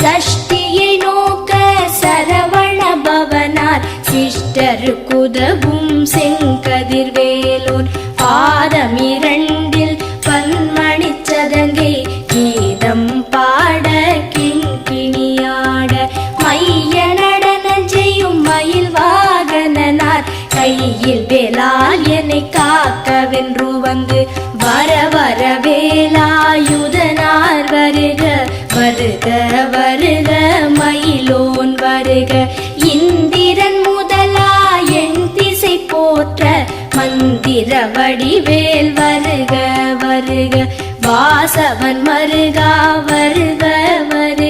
சஷ்டியை நோக்க சரவண பவனார் சிஷ்டருக்குதவும் செங்கதிர்வேலோன் பாதம் இரண்டில் பன்மணிச் சதங்கை கீதம் பாட கிண்கிணியாட மைய நடனம் செய்யும் மயில் வாகனனார் கையில் வேலால் என்னை காக்கவென்று வந்து வர வர வேலாயுதனார் வருக வருக வருக மயிலோன் வருக இந்திரன் முதலா என் திசை போற்ற மந்திர வடிவேல் வருக வருக வாசவன் மருகா வருக வருக